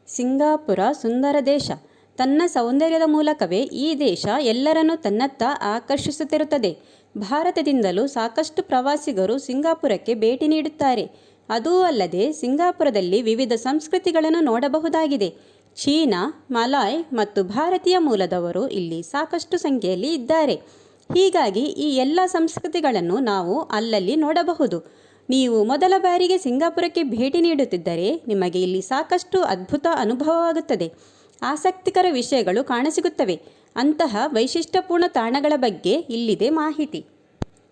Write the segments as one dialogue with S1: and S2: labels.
S1: Singapore ಸುಂದರ ದೇಶ. ತನ್ನ ಸೌಂದರ್ಯದ ಮೂಲಕವೇ ಈ ದೇಶ ಎಲ್ಲರನ್ನೂ ತನ್ನತ್ತ ಆಕರ್ಷಿಸುತ್ತಿರುತ್ತದೆ. ಭಾರತದಿಂದಲೂ ಸಾಕಷ್ಟು ಪ್ರವಾಸಿಗರು ಸಿಂಗಾಪುರಕ್ಕೆ ಭೇಟಿ ನೀಡುತ್ತಾರೆ. ಅದೂ ಅಲ್ಲದೆ ಸಿಂಗಾಪುರದಲ್ಲಿ ವಿವಿಧ ಸಂಸ್ಕೃತಿಗಳನ್ನು ನೋಡಬಹುದಾಗಿದೆ. ಚೀನಾ, ಮಲಾಯ್ ಮತ್ತು ಭಾರತೀಯ ಮೂಲದವರು ಇಲ್ಲಿ ಸಾಕಷ್ಟು ಸಂಖ್ಯೆಯಲ್ಲಿ ಇದ್ದಾರೆ. ಹೀಗಾಗಿ ಈ ಎಲ್ಲ ಸಂಸ್ಕೃತಿಗಳನ್ನು ನಾವು ಅಲ್ಲಲ್ಲಿ ನೋಡಬಹುದು. ನೀವು ಮೊದಲ ಬಾರಿಗೆ ಸಿಂಗಾಪುರಕ್ಕೆ ಭೇಟಿ ನೀಡುತ್ತಿದ್ದರೆ ನಿಮಗೆ ಇಲ್ಲಿ ಸಾಕಷ್ಟು ಅದ್ಭುತ ಅನುಭವವಾಗುತ್ತದೆ. ಆಸಕ್ತಿಕರ ವಿಷಯಗಳು ಕಾಣಸಿಗುತ್ತವೆ. ಅಂತಹ ವೈಶಿಷ್ಟ್ಯಪೂರ್ಣ ತಾಣಗಳ ಬಗ್ಗೆ ಇಲ್ಲಿದೆ ಮಾಹಿತಿ.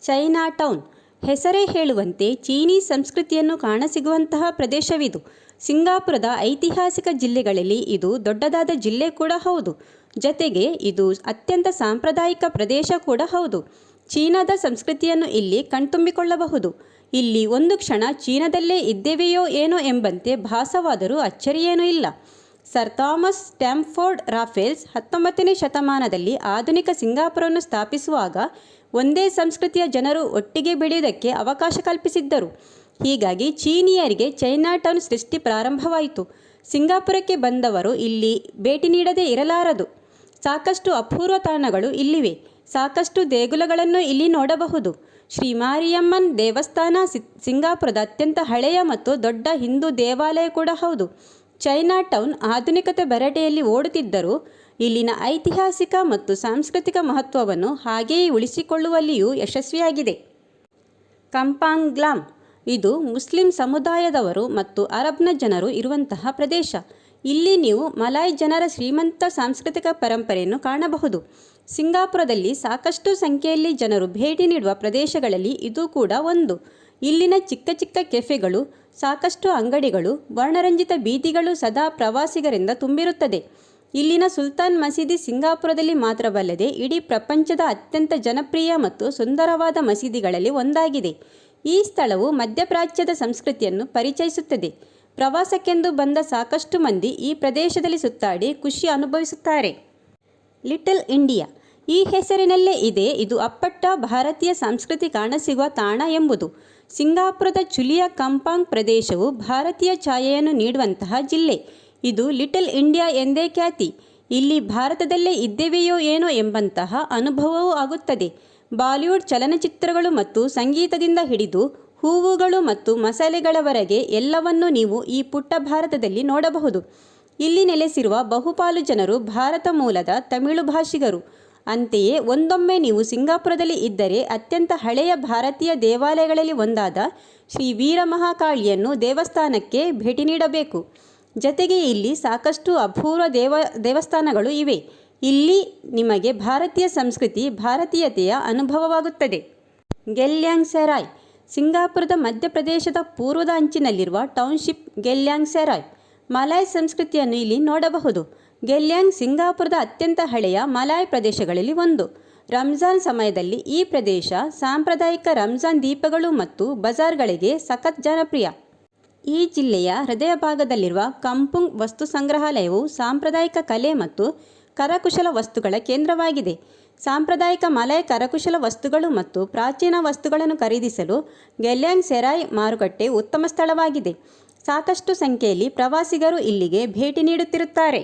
S1: China town. ಹೆಸರೇ ಹೇಳುವಂತೆ ಚೀನೀ ಸಂಸ್ಕೃತಿಯನ್ನು ಕಾಣಸಿಗುವಂತಹ ಪ್ರದೇಶವಿದು. ಸಿಂಗಾಪುರದ ಐತಿಹಾಸಿಕ ಜಿಲ್ಲೆಗಳಲ್ಲಿ ಇದು ದೊಡ್ಡದಾದ ಜಿಲ್ಲೆ ಕೂಡ ಹೌದು. ಜತೆಗೆ ಇದು ಅತ್ಯಂತ ಸಾಂಪ್ರದಾಯಿಕ ಪ್ರದೇಶ ಕೂಡ ಹೌದು. ಚೀನಾದ ಸಂಸ್ಕೃತಿಯನ್ನು ಇಲ್ಲಿ ಕಣ್ತುಂಬಿಕೊಳ್ಳಬಹುದು. ಇಲ್ಲಿ ಒಂದು ಕ್ಷಣ ಚೀನಾದಲ್ಲೇ ಇದ್ದೇವೆಯೋ ಏನೋ ಎಂಬಂತೆ ಭಾಸವಾದರೂ ಅಚ್ಚರಿಯೇನೂ ಇಲ್ಲ. ಸರ್ ಥಾಮಸ್ ಸ್ಟ್ಯಾಮ್ಫೋರ್ಡ್ ರಾಫೆಲ್ಸ್ 19ನೇ ಶತಮಾನದಲ್ಲಿ ಆಧುನಿಕ ಸಿಂಗಾಪುರವನ್ನು ಸ್ಥಾಪಿಸುವಾಗ ಒಂದೇ ಸಂಸ್ಕೃತಿಯ ಜನರು ಒಟ್ಟಿಗೆ ಬೆಳೆಯುವುದಕ್ಕೆ ಅವಕಾಶ ಕಲ್ಪಿಸಿದ್ದರು. ಹೀಗಾಗಿ ಚೀನೀಯರಿಗೆ ಚೈನಾ ಟೌನ್ ಸೃಷ್ಟಿ ಪ್ರಾರಂಭವಾಯಿತು. ಸಿಂಗಾಪುರಕ್ಕೆ ಬಂದವರು ಇಲ್ಲಿ ಭೇಟಿ ನೀಡದೇ ಇರಲಾರದು. ಸಾಕಷ್ಟು ಅಪೂರ್ವ ತಾಣಗಳು ಇಲ್ಲಿವೆ. ಸಾಕಷ್ಟು ದೇಗುಲಗಳನ್ನು ಇಲ್ಲಿ ನೋಡಬಹುದು. ಶ್ರೀ ಮಾರಿಯಮ್ಮನ್ ದೇವಸ್ಥಾನ ಸಿಂಗಾಪುರದ ಅತ್ಯಂತ ಹಳೆಯ ಮತ್ತು ದೊಡ್ಡ ಹಿಂದೂ ದೇವಾಲಯ ಕೂಡ ಹೌದು. ಚೈನಾ ಟೌನ್ ಆಧುನಿಕತೆ ಭರಾಟೆಯಲ್ಲಿ ಓಡುತ್ತಿದ್ದರೂ ಇಲ್ಲಿನ ಐತಿಹಾಸಿಕ ಮತ್ತು ಸಾಂಸ್ಕೃತಿಕ ಮಹತ್ವವನ್ನು ಹಾಗೆಯೇ ಉಳಿಸಿಕೊಳ್ಳುವಲ್ಲಿಯೂ ಯಶಸ್ವಿಯಾಗಿದೆ. ಕಂಪಾಂಗ್ ಗ್ಲಾಮ್. ಇದು ಮುಸ್ಲಿಂ ಸಮುದಾಯದವರು ಮತ್ತು ಅರಬ್ನ ಜನರು ಇರುವಂತಹ ಪ್ರದೇಶ. ಇಲ್ಲಿ ನೀವು ಮಲಾಯ್ ಜನರ ಶ್ರೀಮಂತ ಸಾಂಸ್ಕೃತಿಕ ಪರಂಪರೆಯನ್ನು ಕಾಣಬಹುದು. ಸಿಂಗಾಪುರದಲ್ಲಿ ಸಾಕಷ್ಟು ಸಂಖ್ಯೆಯಲ್ಲಿ ಜನರು ಭೇಟಿ ನೀಡುವ ಪ್ರದೇಶಗಳಲ್ಲಿ ಇದು ಕೂಡ ಒಂದು. ಇಲ್ಲಿನ ಚಿಕ್ಕ ಚಿಕ್ಕ ಕೆಫೆಗಳು, ಸಾಕಷ್ಟು ಅಂಗಡಿಗಳು, ವರ್ಣರಂಜಿತ ಬೀದಿಗಳು ಸದಾ ಪ್ರವಾಸಿಗರಿಂದ ತುಂಬಿರುತ್ತದೆ. ಇಲ್ಲಿನ ಸುಲ್ತಾನ್ ಮಸೀದಿ ಸಿಂಗಾಪುರದಲ್ಲಿ ಮಾತ್ರವಲ್ಲದೆ ಇಡೀ ಪ್ರಪಂಚದ ಅತ್ಯಂತ ಜನಪ್ರಿಯ ಮತ್ತು ಸುಂದರವಾದ ಮಸೀದಿಗಳಲ್ಲಿ ಒಂದಾಗಿದೆ. ಈ ಸ್ಥಳವು ಮಧ್ಯಪ್ರಾಚ್ಯದ ಸಂಸ್ಕೃತಿಯನ್ನು ಪರಿಚಯಿಸುತ್ತದೆ. ಪ್ರವಾಸಕ್ಕೆಂದು ಬಂದ ಸಾಕಷ್ಟು ಮಂದಿ ಈ ಪ್ರದೇಶದಲ್ಲಿ ಸುತ್ತಾಡಿ ಖುಷಿ ಅನುಭವಿಸುತ್ತಾರೆ. Little India. ಈ ಹೆಸರಿನಲ್ಲೇ ಇದೆ ಇದು ಅಪ್ಪಟ್ಟ ಭಾರತೀಯ ಸಂಸ್ಕೃತಿ ಕಾಣಸಿಗುವ ತಾಣ ಎಂಬುದು. ಸಿಂಗಾಪುರದ ಚುಲಿಯ ಕಂಪಾಂಗ್ ಪ್ರದೇಶವು ಭಾರತೀಯ ಛಾಯೆಯನ್ನು ನೀಡುವಂತಹ ಜಿಲ್ಲೆ. ಇದು ಲಿಟಲ್ ಇಂಡಿಯಾ ಎಂದೇ ಖ್ಯಾತಿ. ಇಲ್ಲಿ ಭಾರತದಲ್ಲೇ ಇದ್ದೇವೆಯೋ ಏನೋ ಎಂಬಂತಹ ಅನುಭವವೂ ಆಗುತ್ತದೆ. ಬಾಲಿವುಡ್ ಚಲನಚಿತ್ರಗಳು ಮತ್ತು ಸಂಗೀತದಿಂದ ಹಿಡಿದು ಹೂವುಗಳು ಮತ್ತು ಮಸಾಲೆಗಳವರೆಗೆ ಎಲ್ಲವನ್ನೂ ನೀವು ಈ ಪುಟ್ಟ ಭಾರತದಲ್ಲಿ ನೋಡಬಹುದು. ಇಲ್ಲಿ ನೆಲೆಸಿರುವ ಬಹುಪಾಲು ಜನರು ಭಾರತ ಮೂಲದ ತಮಿಳು ಭಾಷಿಗರು. ಅಂತೆಯೇ ಒಂದೊಮ್ಮೆ ನೀವು ಸಿಂಗಾಪುರದಲ್ಲಿ ಇದ್ದರೆ ಅತ್ಯಂತ ಹಳೆಯ ಭಾರತೀಯ ದೇವಾಲಯಗಳಲ್ಲಿ ಒಂದಾದ ಶ್ರೀ ವೀರಮಹಾಕಾಳಿಯನ್ನು ದೇವಸ್ಥಾನಕ್ಕೆ ಭೇಟಿ ನೀಡಬೇಕು. ಜತೆಗೆ ಇಲ್ಲಿ ಸಾಕಷ್ಟು ಅಪೂರ್ವ ದೇವಸ್ಥಾನಗಳು ಇವೆ. ಇಲ್ಲಿ ನಿಮಗೆ ಭಾರತೀಯ ಸಂಸ್ಕೃತಿ, ಭಾರತೀಯತೆಯ ಅನುಭವವಾಗುತ್ತದೆ. ಗೆಲ್ಯಾಂಗ್ ಸೆರಾಯ್. ಸಿಂಗಾಪುರದ ಮಧ್ಯಪ್ರದೇಶದ ಪೂರ್ವದ ಅಂಚಿನಲ್ಲಿರುವ ಟೌನ್ಶಿಪ್ ಗೆಲ್ಯಾಂಗ್ ಸೆರಾಯ್. ಮಲಾಯ್ ಸಂಸ್ಕೃತಿಯನ್ನು ಇಲ್ಲಿ ನೋಡಬಹುದು. ಗೆಲ್ಯಾಂಗ್ ಸಿಂಗಾಪುರದ ಅತ್ಯಂತ ಹಳೆಯ ಮಲಾಯ್ ಪ್ರದೇಶಗಳಲ್ಲಿ ಒಂದು. ರಂಜಾನ್ ಸಮಯದಲ್ಲಿ ಈ ಪ್ರದೇಶ ಸಾಂಪ್ರದಾಯಿಕ ರಂಜಾನ್ ದೀಪಗಳು ಮತ್ತು ಬಜಾರ್ಗಳಿಗೆ ಸಖತ್ ಜನಪ್ರಿಯ. ಈ ಜಿಲ್ಲೆಯ ಹೃದಯ ಭಾಗದಲ್ಲಿರುವ ಕಂಪುಂಗ್ ವಸ್ತು ಸಂಗ್ರಹಾಲಯವು ಸಾಂಪ್ರದಾಯಿಕ ಕಲೆ ಮತ್ತು ಕರಕುಶಲ ವಸ್ತುಗಳ ಕೇಂದ್ರವಾಗಿದೆ. ಸಾಂಪ್ರದಾಯಿಕ ಮಲಾಯ್ ಕರಕುಶಲ ವಸ್ತುಗಳು ಮತ್ತು ಪ್ರಾಚೀನ ವಸ್ತುಗಳನ್ನು ಖರೀದಿಸಲು ಗೆಲ್ಯಾಂಗ್ ಸೆರಾಯ್ ಮಾರುಕಟ್ಟೆ ಉತ್ತಮ ಸ್ಥಳವಾಗಿದೆ. ಸಾಕಷ್ಟು ಸಂಖ್ಯೆಯಲ್ಲಿ ಪ್ರವಾಸಿಗರು ಇಲ್ಲಿಗೆ ಭೇಟಿ ನೀಡುತ್ತಿರುತ್ತಾರೆ.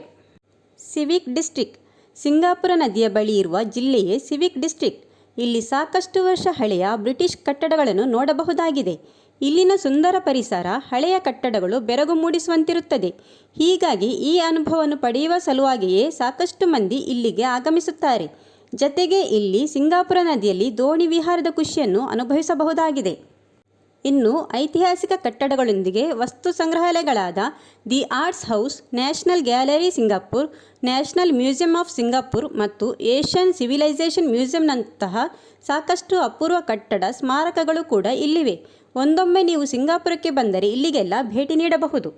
S1: Civic district. ಸಿಂಗಾಪುರ ನದಿಯ ಬಳಿ ಇರುವ ಜಿಲ್ಲೆಯೇ ಸಿವಿಕ್ ಡಿಸ್ಟ್ರಿಕ್ಟ್. ಇಲ್ಲಿ ಸಾಕಷ್ಟು ವರ್ಷ ಹಳೆಯ ಬ್ರಿಟಿಷ್ ಕಟ್ಟಡಗಳನ್ನು ನೋಡಬಹುದಾಗಿದೆ. ಇಲ್ಲಿನ ಸುಂದರ ಪರಿಸರ, ಹಳೆಯ ಕಟ್ಟಡಗಳು ಬೆರಗು ಮೂಡಿಸುವಂತಿರುತ್ತದೆ. ಹೀಗಾಗಿ ಈ ಅನುಭವವನ್ನು ಪಡೆಯುವ ಸಲುವಾಗಿಯೇ ಸಾಕಷ್ಟು ಮಂದಿ ಇಲ್ಲಿಗೆ ಆಗಮಿಸುತ್ತಾರೆ. ಜತೆಗೆ ಇಲ್ಲಿ ಸಿಂಗಾಪುರ ನದಿಯಲ್ಲಿ ದೋಣಿ ವಿಹಾರದ ಖುಷಿಯನ್ನು ಅನುಭವಿಸಬಹುದಾಗಿದೆ. ಇನ್ನು ಐತಿಹಾಸಿಕ ಕಟ್ಟಡಗಳೊಂದಿಗೆ ವಸ್ತು ಸಂಗ್ರಹಾಲಯಗಳಾದ the Arts House, National Gallery Singapore, National Museum of Singapore ಮತ್ತು ಏಷ್ಯನ್ ಸಿವಿಲೈಸೇಷನ್ ಮ್ಯೂಸಿಯಂನಂತಹ ಸಾಕಷ್ಟು ಅಪೂರ್ವ ಕಟ್ಟಡ, ಸ್ಮಾರಕಗಳು ಕೂಡ ಇಲ್ಲಿವೆ. ಒಂದೊಮ್ಮೆ ನೀವು ಸಿಂಗಾಪುರಕ್ಕೆ ಬಂದರೆ ಇಲ್ಲಿಗೆಲ್ಲ ಭೇಟಿ ನೀಡಬಹುದು.